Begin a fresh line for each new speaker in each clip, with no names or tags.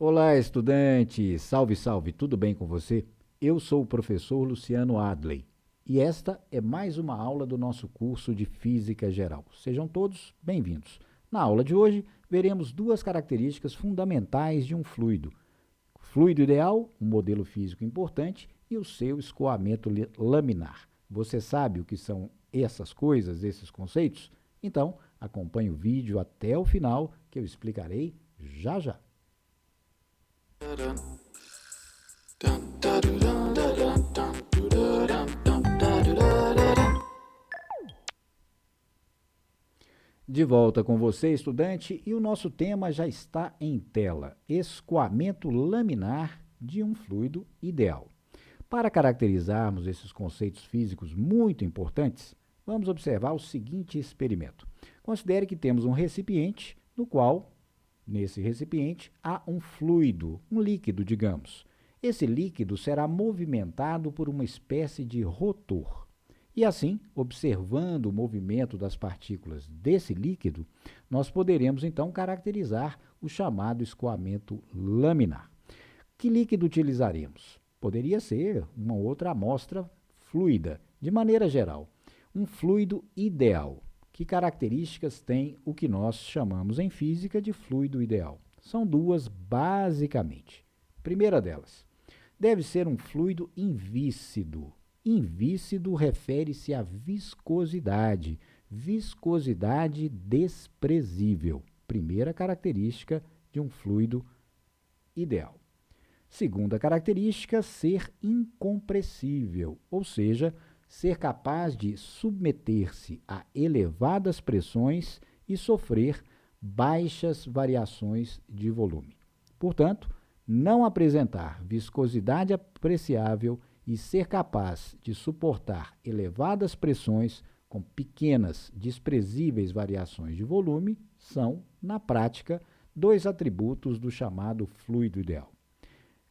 Olá, estudante! Salve, salve! Tudo bem com você? Eu sou o professor Luciano Adley e esta é mais uma aula do nosso curso de Física Geral. Sejam todos bem-vindos. Na aula de hoje, veremos duas características fundamentais de um fluido. Fluido ideal, um modelo físico importante, e o seu escoamento laminar. Você sabe o que são essas coisas, esses conceitos? Então, acompanhe o vídeo até o final que eu explicarei já já. De volta com você, estudante, e o nosso tema já está em tela: escoamento laminar de um fluido ideal. Para caracterizarmos esses conceitos físicos muito importantes, vamos observar o seguinte experimento. Considere que temos um recipiente no qual, nesse recipiente, há um fluido, um líquido, digamos. Esse líquido será movimentado por uma espécie de rotor. E assim, observando o movimento das partículas desse líquido, nós poderemos então caracterizar o chamado escoamento laminar. Que líquido utilizaremos? Poderia ser uma outra amostra fluida, de maneira geral. Um fluido ideal. Que características tem o que nós chamamos em física de fluido ideal? São duas, basicamente. Primeira delas, deve ser um fluido invícido. Invícido refere-se à viscosidade, viscosidade desprezível. Primeira característica de um fluido ideal. Segunda característica, ser incompressível, ou seja, ser capaz de submeter-se a elevadas pressões e sofrer baixas variações de volume. Portanto, não apresentar viscosidade apreciável e ser capaz de suportar elevadas pressões com pequenas, desprezíveis variações de volume são, na prática, dois atributos do chamado fluido ideal.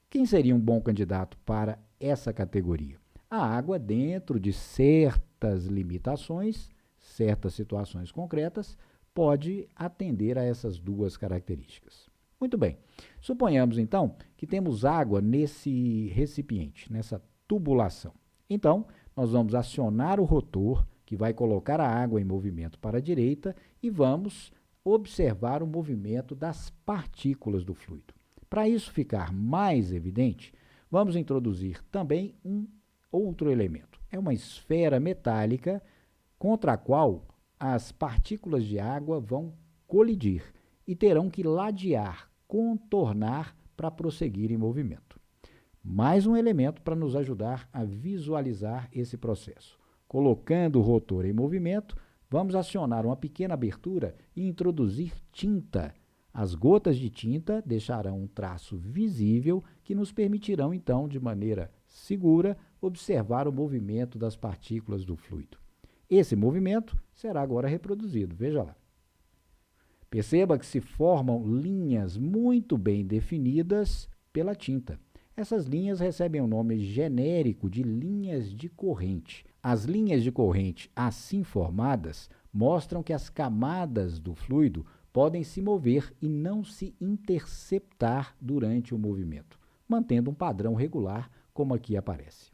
Quem seria um bom candidato para essa categoria? A água, dentro de certas limitações, certas situações concretas, pode atender a essas duas características. Muito bem. Suponhamos, então, que temos água nesse recipiente, nessa tubulação. Então, nós vamos acionar o rotor, que vai colocar a água em movimento para a direita, e vamos observar o movimento das partículas do fluido. Para isso ficar mais evidente, vamos introduzir também um outro elemento. É uma esfera metálica contra a qual as partículas de água vão colidir e terão que ladear, contornar para prosseguir em movimento. Mais um elemento para nos ajudar a visualizar esse processo. Colocando o rotor em movimento, vamos acionar uma pequena abertura e introduzir tinta. As gotas de tinta deixarão um traço visível que nos permitirão, então, de maneira segura, observar o movimento das partículas do fluido. Esse movimento será agora reproduzido. Veja lá. Perceba que se formam linhas muito bem definidas pela tinta. Essas linhas recebem o nome genérico de linhas de corrente. As linhas de corrente assim formadas mostram que as camadas do fluido podem se mover e não se interceptar durante o movimento, mantendo um padrão regular, como aqui aparece.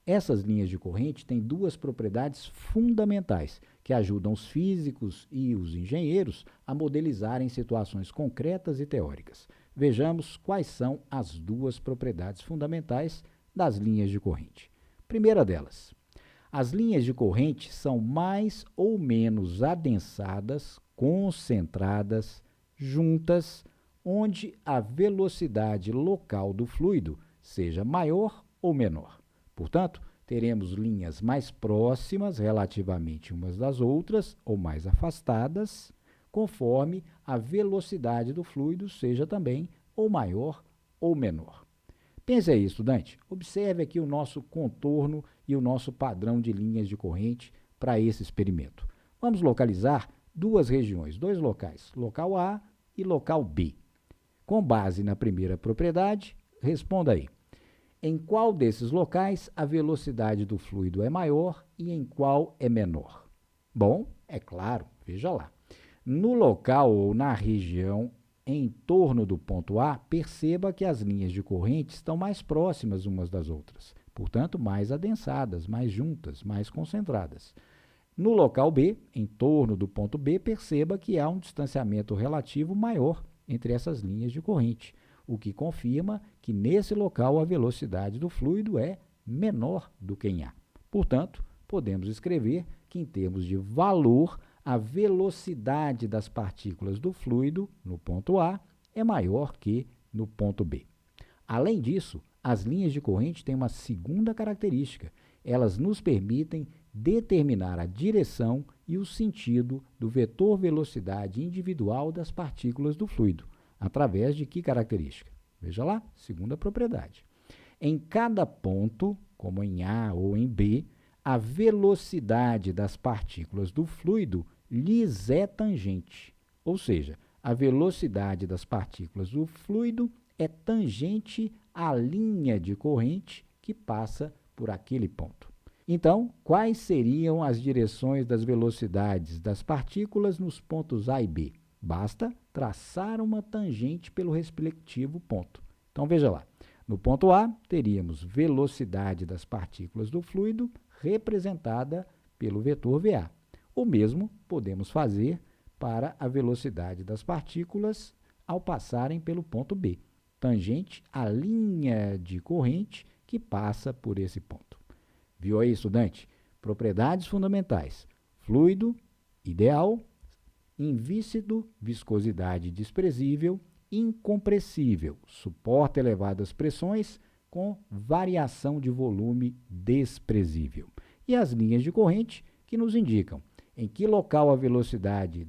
Essas linhas de corrente têm duas propriedades fundamentais que ajudam os físicos e os engenheiros a modelizarem situações concretas e teóricas. Vejamos quais são as duas propriedades fundamentais das linhas de corrente. Primeira delas, as linhas de corrente são mais ou menos adensadas, concentradas, juntas, onde a velocidade local do fluido seja maior ou menor. Portanto, teremos linhas mais próximas relativamente umas das outras ou mais afastadas, conforme a velocidade do fluido seja também ou maior ou menor. Pense aí, estudante. Observe aqui o nosso contorno e o nosso padrão de linhas de corrente para esse experimento. Vamos localizar duas regiões, dois locais, local A e local B. Com base na primeira propriedade, responda aí. Em qual desses locais a velocidade do fluido é maior e em qual é menor? Bom, é claro, veja lá. No local ou na região em torno do ponto A, perceba que as linhas de corrente estão mais próximas umas das outras, portanto, mais adensadas, mais juntas, mais concentradas. No local B, em torno do ponto B, perceba que há um distanciamento relativo maior entre essas linhas de corrente, o que confirma que nesse local a velocidade do fluido é menor do que em A. Portanto, podemos escrever que, em termos de valor, a velocidade das partículas do fluido no ponto A é maior que no ponto B. Além disso, as linhas de corrente têm uma segunda característica. Elas nos permitem determinar a direção e o sentido do vetor velocidade individual das partículas do fluido. Através de que característica? Veja lá, segunda propriedade. Em cada ponto, como em A ou em B, a velocidade das partículas do fluido lhes é tangente. Ou seja, a velocidade das partículas do fluido é tangente à linha de corrente que passa por aquele ponto. Então, quais seriam as direções das velocidades das partículas nos pontos A e B? Basta traçar uma tangente pelo respectivo ponto. Então, veja lá. No ponto A, teríamos velocidade das partículas do fluido representada pelo vetor VA. O mesmo podemos fazer para a velocidade das partículas ao passarem pelo ponto B, tangente à linha de corrente que passa por esse ponto. Viu aí, estudante? Propriedades fundamentais: fluido ideal, invícido, viscosidade desprezível, incompressível, suporta elevadas pressões com variação de volume desprezível. E as linhas de corrente que nos indicam em que local a velocidade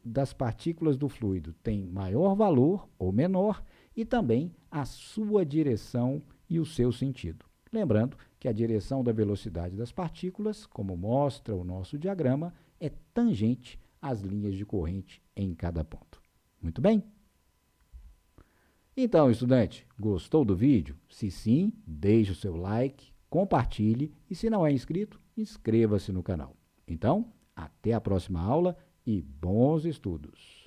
das partículas do fluido tem maior valor ou menor e também a sua direção e o seu sentido. Lembrando que a direção da velocidade das partículas, como mostra o nosso diagrama, é tangente às linhas de corrente em cada ponto. Muito bem? Então, estudante, gostou do vídeo? Se sim, deixe o seu like, compartilhe e, se não é inscrito, inscreva-se no canal. Então, até a próxima aula e bons estudos!